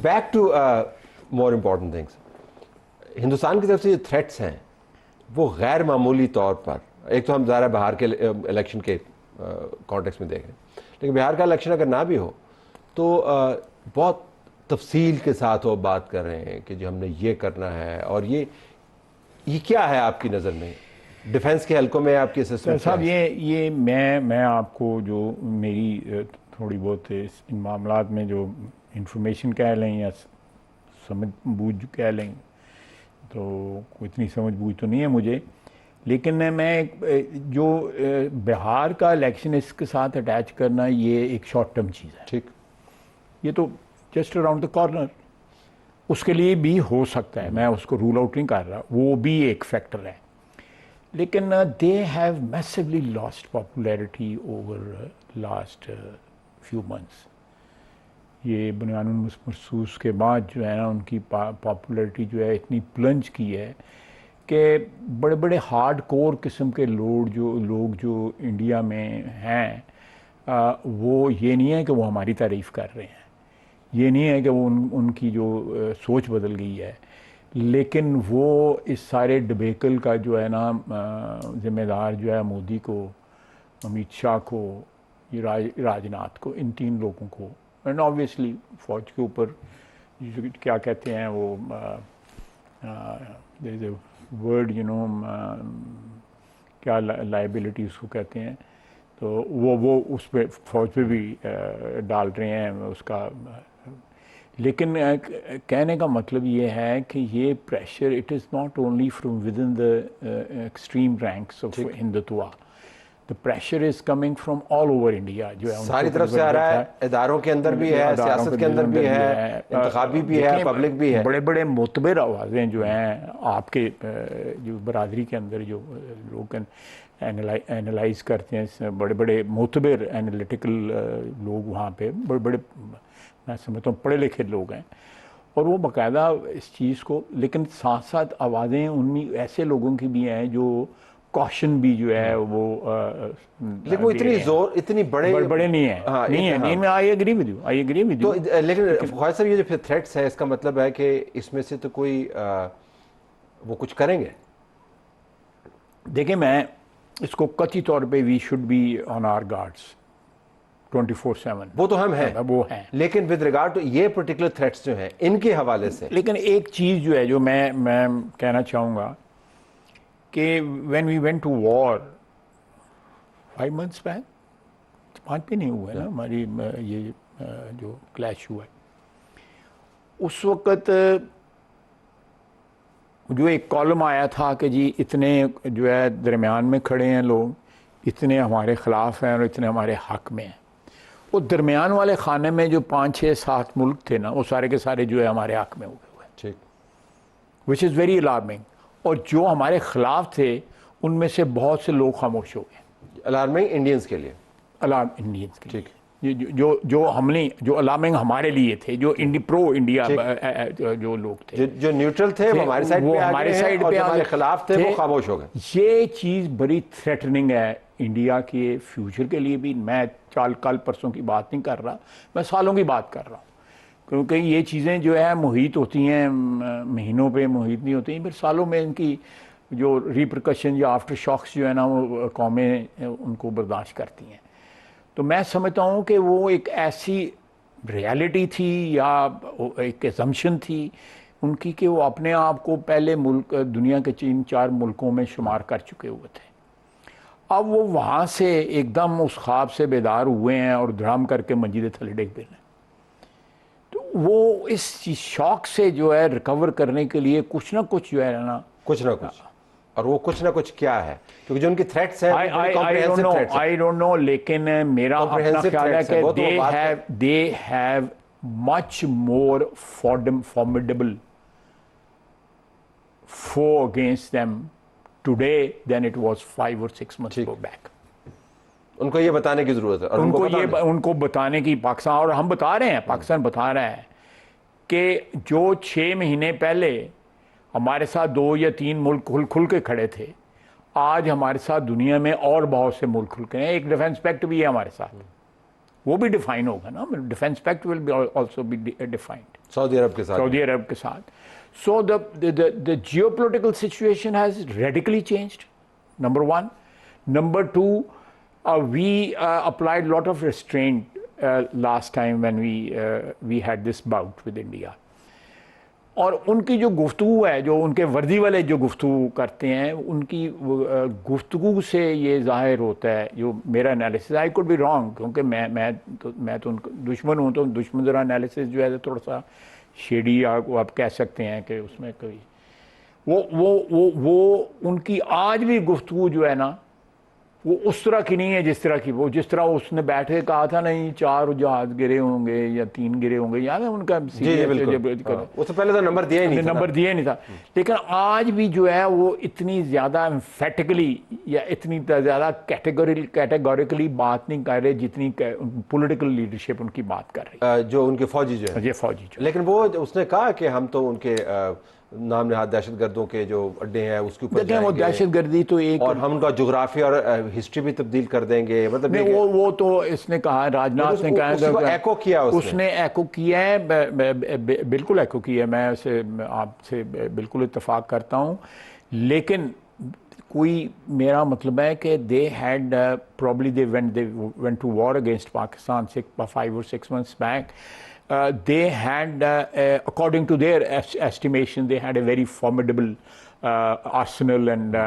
Back to more important things, Hindustan की तरफ से जो थ्रेट्स हैं वो गैर मामूली तौर पर, एक तो हम ज़रा बिहार के इलेक्शन के कॉन्टेक्स्ट में देख रहे हैं, लेकिन बिहार का इलेक्शन अगर ना भी हो तो बहुत तफसील के साथ वो बात कर रहे हैं कि जो हमने ये करना है, और ये क्या है आपकी नज़र में डिफेंस के हलकों में आपकी असेसमेंट? साहब ये मैं आपको जो मेरी थोड़ी बहुत इन मामलात में जो इंफॉर्मेशन कह लें या समझ बूझ कह लें, तो इतनी समझ बूझ तो नहीं है मुझे, लेकिन मैं जो बिहार का इलेक्शन इसके साथ अटैच करना ये एक शॉर्ट टर्म चीज़ है। ठीक, ये तो जस्ट अराउंड द कॉर्नर, उसके लिए भी हो सकता है, मैं उसको रूल आउट नहीं कर रहा, वो भी एक फैक्टर है, लेकिन they have massively lost popularity over last few months. ये बुनियानुल महसूस के बाद जो है ना उनकी पॉपुलैरिटी जो है इतनी प्लंज की है कि बड़े बड़े हार्ड कोर किस्म के लोग जो इंडिया में हैं, वो ये नहीं है कि वो हमारी तारीफ़ कर रहे हैं, ये नहीं है कि वो उनकी जो सोच बदल गई है, लेकिन वो इस सारे डिबेकल का जो है ना ज़िम्मेदार जो है मोदी को, अमित शाह को, ये राजनाथ को, इन तीन लोगों को, एंड ऑब्वियसली फौज के ऊपर क्या कहते हैं वो वर्ड क्या लाइबिलिटी उसको कहते हैं, तो वो उस पर फौज पे भी डाल रहे हैं उसका। लेकिन कहने का मतलब ये है कि ये pressure it is not only from with in the extreme ranks of Hindutva, the pressure is coming from all over India, जो है सारी तरफ से आ रहा है, इदारों के अंदर भी है, सियासत के अंदर भी है, इंतखाबी भी है, पब्लिक भी है। बड़े बड़े मोतबर आवाज़ें जो हैं आपके जो बरादरी के अंदर जो लोग एनालाइज करते हैं, बड़े बड़े मोतबर एनालिटिकल लोग वहाँ पे बड़े बड़े मैं समझता हूँ पढ़े लिखे लोग हैं, और वो बाकायदा इस चीज़ को, लेकिन साथ साथ आवाज़ें उनमें ऐसे लोगों की भी हैं जो कॉशन भी जो है वो लेकिन वो इतनी जोर इतनी बड़े नहीं है। हाँ, नहीं है, नहीं, मैं आई एग्री विद यू। तो लेकिन ख्वाजा साहब, ये जो फिर थ्रेट्स है, इसका मतलब है कि इसमें से तो कोई वो कुछ करेंगे? देखिए, मैं इसको कच्ची तौर पे we should be on our guards 24/7, वो तो हम हैं, वो हैं, लेकिन विद रिगार्ड टू ये पर्टिकुलर थ्रेट्स जो हैं इनके हवाले से, लेकिन एक चीज़ जो है जो मैं कहना चाहूँगा कि when we went to war 5 months back, 5 भी नहीं हुआ है ना हमारी ये जो क्लैश हुआ है, उस वक़्त जो एक कॉलम आया था कि जी इतने जो है दरमियान में खड़े हैं लोग, इतने हमारे ख़िलाफ़ हैं और इतने हमारे हक़ में हैं। वो दरमियान वाले खाने में जो 5, 6, 7 मुल्क थे ना, वो सारे के सारे जो है हमारे हक़ में हो गए, ठीक, विच इज़ वेरी अलार्मिंग, और जो हमारे ख़िलाफ़ थे उनमें से बहुत से लोग खामोश हो गए। अलार्मिंग इंडियंस के लिए, अलार्म इंडियंस के, ठीक, जो हमने जो अलार्मिंग हमारे लिए थे, जो प्रो इंडिया जो लोग थे, जो न्यूट्रल थे वो हमारे साइड पे आ गए हैं, और जो हमारे खिलाफ थे वो खामोश हो गए। ये चीज़ बड़ी थ्रेटनिंग है इंडिया के फ्यूचर के लिए भी। मैं कल परसों की बात नहीं कर रहा, मैं सालों की बात कर रहा हूँ, क्योंकि ये चीज़ें जो है मुहित होती हैं, महीनों पे मुहित नहीं होती, फिर सालों में इनकी जो रिप्रकशन या आफ्टर शॉक्स जो है ना वो कौमें उनको बर्दाश्त करती हैं। तो मैं समझता हूँ कि वो एक ऐसी रियलिटी थी या एक एजम्पशन थी उनकी कि वो अपने आप को पहले मुल्क दुनिया के 3-4 मुल्कों में शुमार कर चुके हुए थे। अब वो वहाँ से एकदम उस ख्वाब से बेदार हुए हैं और धड़ाम करके मंजिल थले डेग पे हैं। तो वो इस शौक से जो है रिकवर करने के लिए कुछ ना कुछ जो है ना कुछ, और वो कुछ ना कुछ क्या है, क्योंकि जो उनकी थ्रेट्स हैं आई डोंट नो, लेकिन मेरा अपना ख्याल है कि they have much more formidable foe against them today than it was 5 or 6 months back. उनको ये बताने की जरूरत है, और उनको बताने की पाकिस्तान, और हम बता रहे हैं, पाकिस्तान बता रहा है कि जो 6 महीने पहले हमारे साथ 2 या 3 मुल्क खुल के खड़े थे, आज हमारे साथ दुनिया में और बहुत से मुल्क खुल के हैं। एक डिफेंस पैक्ट भी है हमारे साथ, वो भी डिफाइन होगा ना, defence pact will be also be defined सऊदी अरब के साथ। सऊदी अरब के साथ। So the geopolitical situation has radically changed, number one. Number two, we applied lot of restraint last time when we had this bout with India. और उनकी जो गुफ्तगू है, जो उनके वर्दी वाले जो गुफ्तगू करते हैं, उनकी गुफ्तगू से ये जाहिर होता है, जो मेरा analysis, I could be wrong, क्योंकि मैं तो उनका दुश्मन हूँ, तो दुश्मन ज़रा एनालिसिस जो है थोड़ा सा शेडी आप कह सकते हैं कि उसमें कोई वो उनकी आज भी गुफ्तगू जो है ना, वो उस तरह की नहीं है जिस तरह की वो, जिस तरह उसने बैठ के कहा था नहीं 4 जहाज गिरे होंगे या 3 गिरे होंगे, याद है उनका? उससे पहले तो नंबर दिया ही नहीं था, नंबर दिया नहीं था। लेकिन आज भी जो है वो इतनी ज़्यादा एम्फेटिकली या इतनी ज़्यादा कैटेगोरिकली बात नहीं कर रहे जितनी पॉलिटिकल लीडरशिप उनकी बात कर रही, जो उनके फौजी जो है। ये फौजी जो, लेकिन वो उसने कहा कि हम तो उनके नाम नहाद दहशतगर्दों के जो अड्डे हैं उसके ऊपर देखें, वो दहशतगर्दी तो एक, और हम उनका जोग्राफी और हिस्ट्री भी तब्दील कर देंगे, मतलब नहीं, वो तो इसने कहा, राजनाथ ने कहा, एको किया उसने एको किया है, बिल्कुल एको किया है, मैं उसे आपसे बिल्कुल इत्तेफाक करता हूँ। लेकिन कोई, मेरा मतलब है कि they had probably they went to war against Pakistan 5 or 6 months back. They had, according to their estimation, they had a very formidable arsenal and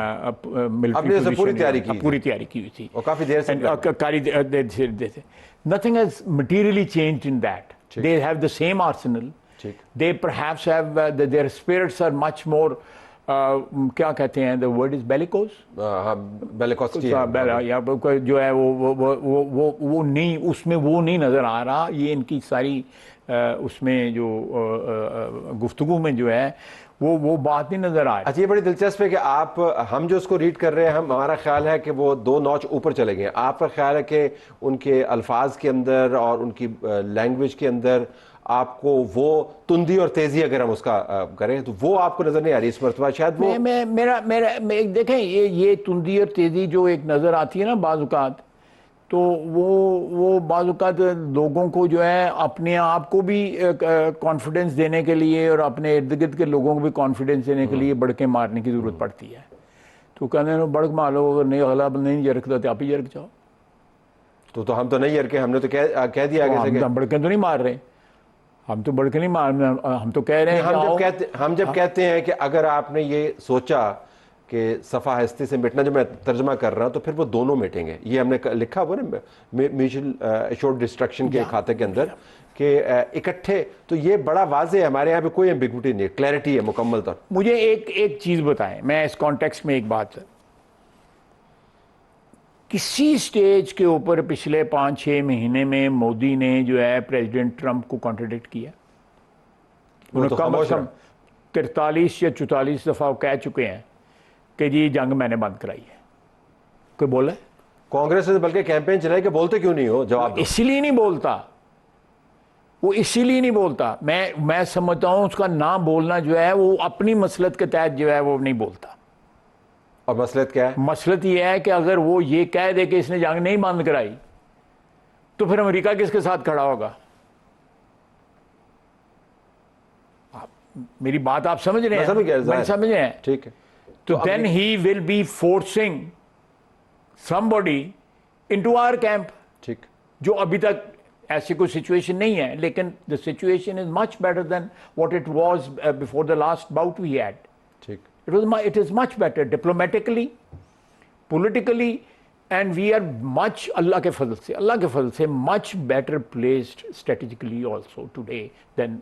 military position. पूरी तैयारी की हुई थी और काफी देर से। Nothing has materially changed in that. They have the same arsenal. They perhaps have their spirits are much more क्या कहते हैं, the word is bellicose, जो है वो नहीं, उसमें वो नहीं नज़र आ रहा। ये इनकी सारी उसमें जो गुफ्तगू में जो है वो बात नहीं नज़र आ रही। अच्छा, ये बड़ी दिलचस्प है कि हम जो उसको रीड कर रहे हैं, हमारा ख्याल है कि वो 2 नॉच ऊपर चले गए। आपका ख्याल है कि उनके अल्फाज के अंदर और उनकी लैंग्वेज के अंदर आपको वो तुंदी और तेजी, अगर हम उसका करें तो वो आपको नजर नहीं आ रही इस मरतबा? शायद वो मेरा देखें, ये तुंदी और तेजी जो एक नज़र आती है ना बाज़-औक़ात, तो वो बाज़-औक़ात लोगों को जो है अपने आप को भी कॉन्फिडेंस देने के लिए और अपने इर्द गिर्द के लोगों को भी कॉन्फिडेंस देने के लिए बड़के मारने की ज़रूरत पड़ती है। तो कहने बड़क मारो, अगर नहीं अगला नहीं जरकता तो आप ही जरक जाओ। तो हम तो नहीं जरके, हमने तो कह दिया आगे से हम बड़के तो नहीं मार रहे, हम तो बड़के नहीं मार, हम तो कह रहे हैं हम जब कहते हैं कि अगर आपने ये सोचा कि सफ़ा हस्ती से मिटना, जो मैं तर्जमा कर रहा हूँ, तो फिर वो दोनों मिटेंगे। ये हमने लिखा हुआ ना म्यूचुअल एश्योर्ड डिस्ट्रक्शन के खाते के अंदर कि इकट्ठे, तो ये बड़ा वाज़े है, हमारे यहाँ पे कोई एम्बिग्विटी नहीं है, क्लैरिटी है मुकम्मल तौर। मुझे एक चीज़ बताएं, मैं इस कॉन्टेक्स्ट में एक बात, किसी स्टेज के ऊपर पिछले 5-6 महीने में मोदी ने जो है प्रेसिडेंट ट्रंप को कॉन्ट्रडिक्ट किया? उन्होंने कम से कम 43 या 44 दफ़ा कह चुके हैं कि जी जंग मैंने बंद कराई है। कोई बोला? कांग्रेस ने बल्कि कैंपेन चलाई कि बोलते क्यों नहीं हो, जवाब इसीलिए नहीं बोलता, वो इसीलिए नहीं बोलता। मैं समझता हूँ उसका ना बोलना जो है वो अपनी मसलत के तहत जो है वो नहीं बोलता। और मसलत क्या है? मसलत ये है कि अगर वो ये कह दे कि इसने जंग नहीं बंद कराई, तो फिर अमेरिका किसके साथ खड़ा होगा? मेरी बात आप समझ रहे हैं? समझ रहे हैं? ठीक है। तो then he will be forcing somebody into our camp. ठीक, जो अभी तक ऐसी कोई सिचुएशन नहीं है, लेकिन the situation is much better than what it was before the last bout we had. ठीक, it is much better diplomatically, politically, and we are much, अल्लाह के फजल से much better placed strategically also today than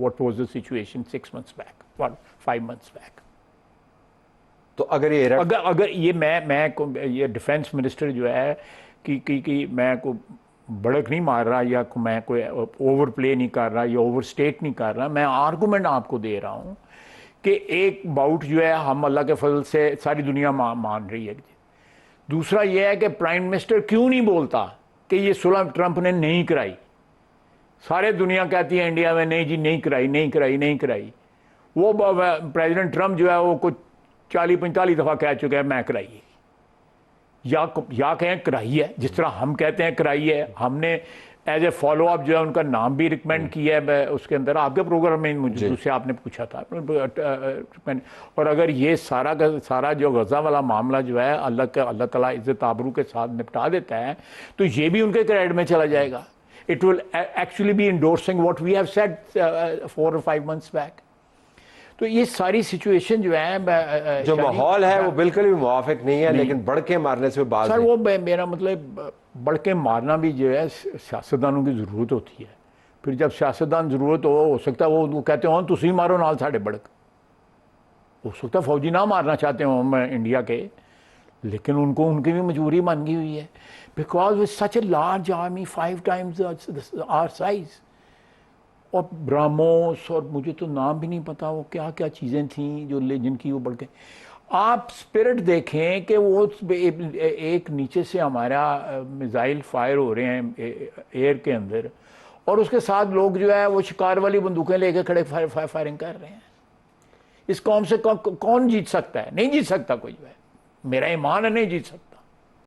what was the situation 6 months back, 5 months back. तो अगर ये मैं ये defence minister जो है कि मैं को बड़क नहीं मार रहा या मैं कोई ओवर प्ले नहीं कर रहा या ओवर स्टेट नहीं कर रहा, मैं आर्गूमेंट आपको दे रहा हूँ कि एक बाउट जो है हम अल्लाह के फजल से सारी दुनिया मान रही है। दूसरा यह है कि प्राइम मिनिस्टर क्यों नहीं बोलता कि ये सुलह ट्रंप ने नहीं कराई? सारे दुनिया कहती है इंडिया में नहीं जी नहीं कराई। वो प्रेसिडेंट ट्रंप जो है वो कुछ 40-45 दफ़ा कह चुके हैं मैं कराई, या कहें कराई है, जिस तरह हम कहते हैं कराई है। हमने एज ए फॉलो अप जो है उनका नाम भी रिकमेंड किया है मैं उसके अंदर आपके प्रोग्राम में मुझे दूसरे आपने पूछा था। और अगर ये सारा का सारा जो गज़ा वाला मामला जो है अल्लाह ताला इज़्ज़त आबरू के साथ निपटा देता है तो ये भी उनके क्रेडिट में चला जाएगा। It will actually be endorsing what we have said 4 or 5 months back. तो ये सारी सिचुएशन जो है जो माहौल है वो बिल्कुल भी मुवाफिक नहीं है, लेकिन बढ़ के मारने से बात सर वो मेरा मतलब बढ़ के मारना भी जो है सियासतदानों की ज़रूरत होती है। फिर जब सियासतदान ज़रूरत हो सकता है वो कहते हो तुम ही मारो नाल साढ़े बढ़क, हो सकता है फौजी ना मारना चाहते हो हम इंडिया के, लेकिन उनको उनकी भी मजबूरी मान गई हुई है because with such a large army 5 times our size और ब्राह्मोस और मुझे तो नाम भी नहीं पता वो क्या क्या चीज़ें थी जो जिनकी वो बढ़ के आप स्पिरिट देखें कि वो एक नीचे से हमारा मिसाइल फायर हो रहे हैं एयर के अंदर और उसके साथ लोग जो है वो शिकार वाली बंदूकें लेके खड़े फायरिंग कर रहे हैं। इस कौम से कौन जीत सकता है? नहीं जीत सकता कोई, मेरा ईमान है नहीं जीत सकता।